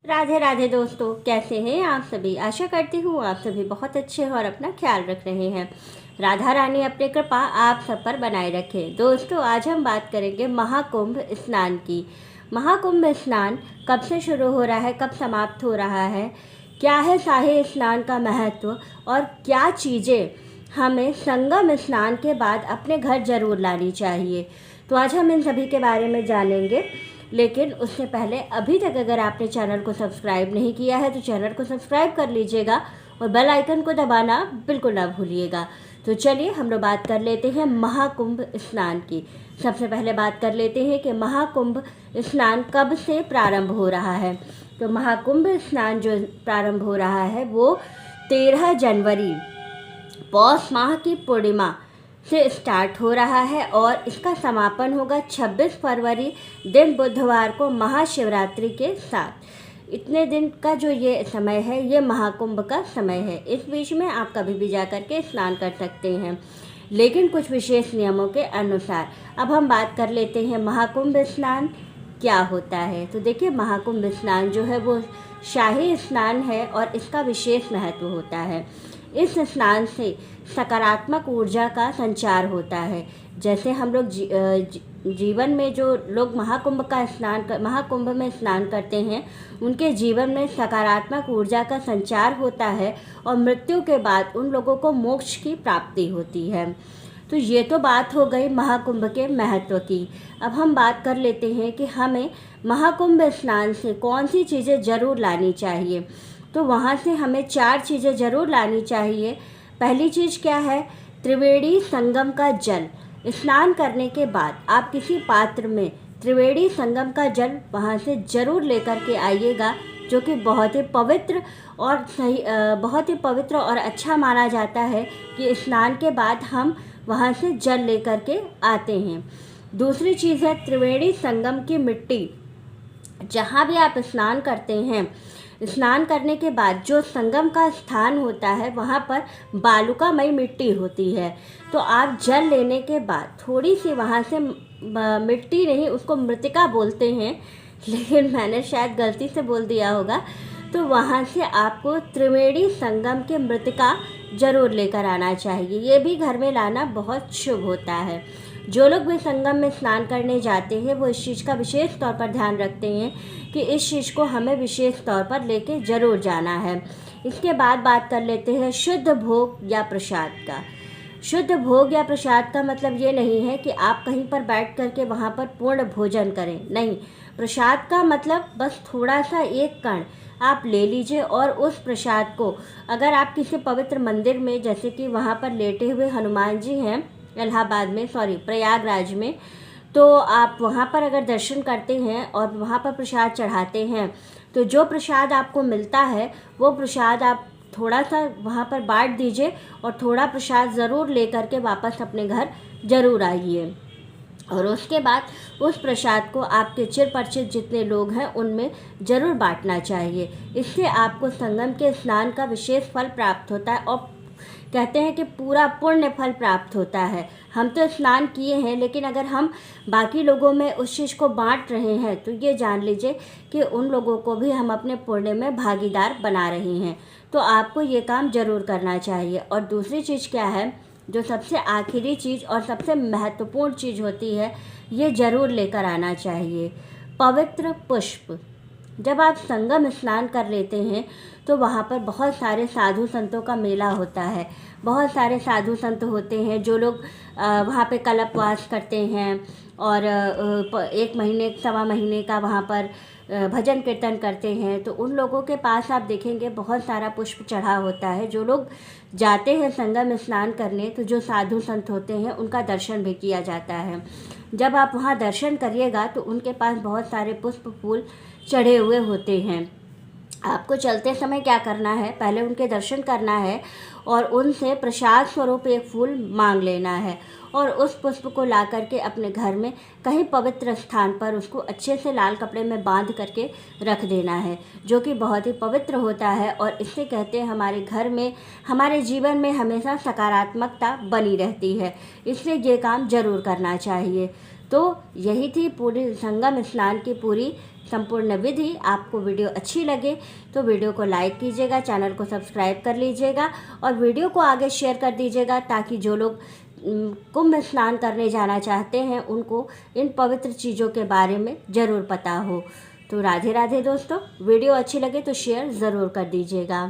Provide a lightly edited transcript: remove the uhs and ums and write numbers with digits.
राधे राधे दोस्तों, कैसे हैं आप सभी। आशा करती हूँ आप सभी बहुत अच्छे हैं और अपना ख्याल रख रहे हैं। राधा रानी अपनी कृपा आप सब पर बनाए रखे। दोस्तों, आज हम बात करेंगे महाकुंभ स्नान की। महाकुंभ स्नान कब से शुरू हो रहा है, कब समाप्त हो रहा है, क्या है शाही स्नान का महत्व और क्या चीज़ें हमें संगम स्नान के बाद अपने घर जरूर लानी चाहिए। तो आज हम इन सभी के बारे में जानेंगे। लेकिन उससे पहले अभी तक अगर आपने चैनल को सब्सक्राइब नहीं किया है तो चैनल को सब्सक्राइब कर लीजिएगा और बेल आइकन को दबाना बिल्कुल ना भूलिएगा। तो चलिए हम लोग बात कर लेते हैं महाकुंभ स्नान की। सबसे पहले बात कर लेते हैं कि महाकुंभ स्नान कब से प्रारंभ हो रहा है। तो महाकुंभ स्नान जो प्रारंभ हो रहा है वो 13 जनवरी पौष माह की पूर्णिमा से स्टार्ट हो रहा है और इसका समापन होगा 26 फरवरी दिन बुधवार को महाशिवरात्रि के साथ। इतने दिन का जो ये समय है ये महाकुंभ का समय है। इस बीच में आप कभी भी जा कर के स्नान कर सकते हैं, लेकिन कुछ विशेष नियमों के अनुसार। अब हम बात कर लेते हैं महाकुंभ स्नान क्या होता है। तो देखिए, महाकुंभ स्नान जो है वो शाही स्नान है और इसका विशेष महत्व होता है। इस स्नान से सकारात्मक ऊर्जा का संचार होता है। जैसे हम लोग जीवन में जो लोग महाकुंभ में स्नान करते हैं उनके जीवन में सकारात्मक ऊर्जा का संचार होता है और मृत्यु के बाद उन लोगों को मोक्ष की प्राप्ति होती है। तो ये तो बात हो गई महाकुंभ के महत्व की। अब हम बात कर लेते हैं कि हमें महाकुंभ स्नान से कौन सी चीज़ें ज़रूर लानी चाहिए। तो वहाँ से हमें 4 चीज़ें ज़रूर लानी चाहिए। पहली चीज़ क्या है? त्रिवेणी संगम का जल। स्नान करने के बाद आप किसी पात्र में त्रिवेणी संगम का जल वहाँ से ज़रूर लेकर के आइएगा, जो कि बहुत ही पवित्र और अच्छा माना जाता है कि स्नान के बाद हम वहाँ से जल लेकर के आते हैं। दूसरी चीज़ है त्रिवेणी संगम की मिट्टी। जहाँ भी आप स्नान करते हैं, स्नान करने के बाद जो संगम का स्थान होता है वहाँ पर बालुकामयी मिट्टी होती है। तो आप जल लेने के बाद थोड़ी सी वहाँ से मिट्टी नहीं, उसको मृतिका बोलते हैं, लेकिन मैंने शायद गलती से बोल दिया होगा। तो वहाँ से आपको त्रिवेणी संगम के मृतिका ज़रूर लेकर आना चाहिए। ये भी घर में लाना बहुत शुभ होता है। जो लोग भी संगम में स्नान करने जाते हैं वो इस चीज़ का विशेष तौर पर ध्यान रखते हैं कि इस चीज़ को हमें विशेष तौर पर लेके ज़रूर जाना है। इसके बाद बात कर लेते हैं शुद्ध भोग या प्रसाद का। शुद्ध भोग या प्रसाद का मतलब ये नहीं है कि आप कहीं पर बैठ कर के वहाँ पर पूर्ण भोजन करें, नहीं। प्रसाद का मतलब बस थोड़ा सा एक कण आप ले लीजिए और उस प्रसाद को अगर आप किसी पवित्र मंदिर में, जैसे कि वहाँ पर लेटे हुए हनुमान जी हैं प्रयागराज में, तो आप वहाँ पर अगर दर्शन करते हैं और वहाँ पर प्रसाद चढ़ाते हैं तो जो प्रसाद आपको मिलता है वो प्रसाद आप थोड़ा सा वहाँ पर बांट दीजिए और थोड़ा प्रसाद ज़रूर लेकर के वापस अपने घर ज़रूर आइए। और उसके बाद उस प्रसाद को आपके चिर परिचित जितने लोग हैं उनमें ज़रूर बांटना चाहिए। इससे आपको संगम के स्नान का विशेष फल प्राप्त होता है और कहते हैं कि पूरा पुण्य फल प्राप्त होता है। हम तो स्नान किए हैं, लेकिन अगर हम बाकी लोगों में उस चीज़ को बांट रहे हैं तो ये जान लीजिए कि उन लोगों को भी हम अपने पुण्य में भागीदार बना रहे हैं। तो आपको ये काम ज़रूर करना चाहिए। और दूसरी चीज़ क्या है, जो सबसे आखिरी चीज़ और सबसे महत्वपूर्ण चीज़ होती है, ये ज़रूर लेकर आना चाहिए, पवित्र पुष्प। जब आप संगम स्नान कर लेते हैं तो वहाँ पर बहुत सारे साधु संतों का मेला होता है। बहुत सारे साधु संत होते हैं जो लोग वहाँ पे कल्पवास करते हैं और 1 महीने सवा महीने का वहाँ पर भजन कीर्तन करते हैं। तो उन लोगों के पास आप देखेंगे बहुत सारा पुष्प चढ़ा होता है। जो लोग जाते हैं संगम स्नान करने तो जो साधु संत होते हैं उनका दर्शन भी किया जाता है। जब आप वहाँ दर्शन करिएगा तो उनके पास बहुत सारे पुष्प फूल चढ़े हुए होते हैं। आपको चलते समय क्या करना है, पहले उनके दर्शन करना है और उनसे प्रसाद स्वरूप एक फूल मांग लेना है और उस पुष्प को ला करके अपने घर में कहीं पवित्र स्थान पर उसको अच्छे से लाल कपड़े में बांध करके रख देना है, जो कि बहुत ही पवित्र होता है। और इससे कहते हैं हमारे घर में, हमारे जीवन में हमेशा सकारात्मकता बनी रहती है। इसलिए ये काम ज़रूर करना चाहिए। तो यही थी पूरी संगम स्नान की पूरी संपूर्ण विधि आपको वीडियो अच्छी लगे तो वीडियो को लाइक कीजिएगा, चैनल को सब्सक्राइब कर लीजिएगा और वीडियो को आगे शेयर कर दीजिएगा, ताकि जो लोग कुंभ स्नान करने जाना चाहते हैं उनको इन पवित्र चीज़ों के बारे में ज़रूर पता हो। तो राधे राधे दोस्तों, वीडियो अच्छी लगे तो शेयर ज़रूर कर दीजिएगा।